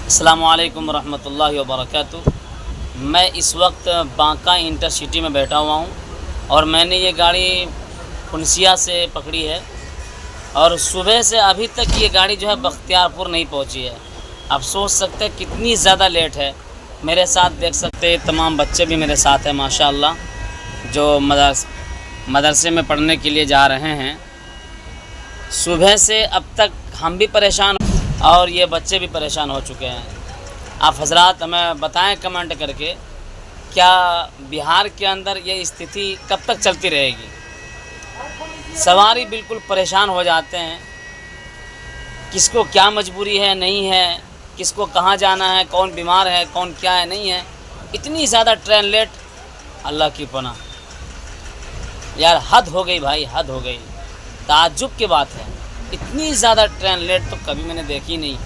अस्सलामुअलैकुम रहमतुल्लाहि व बरकातुहू। मैं इस वक्त बांका इंटरसिटी में बैठा हुआ हूँ और मैंने ये गाड़ी फुनसिया से पकड़ी है और सुबह से अभी तक ये गाड़ी जो है बख्तियारपुर नहीं पहुँची है। आप सोच सकते हैं कितनी ज़्यादा लेट है। मेरे साथ देख सकते हैं तमाम बच्चे भी मेरे साथ हैं माशाअल्लाह, जो मदरसे में पढ़ने के लिए जा रहे हैं। सुबह से अब तक हम भी परेशान और ये बच्चे भी परेशान हो चुके हैं। आप हजरात हमें बताएं कमेंट करके, क्या बिहार के अंदर ये स्थिति कब तक चलती रहेगी। सवारी बिल्कुल परेशान हो जाते हैं, किसको क्या मजबूरी है नहीं है, किसको कहाँ जाना है, कौन बीमार है, कौन क्या है नहीं है। इतनी ज़्यादा ट्रेन लेट, अल्लाह की पनाह यार, हद हो गई भाई, हद हो गई। ताज्जुब की बात है, इतनी ज़्यादा ट्रेन लेट तो कभी मैंने देखी नहीं।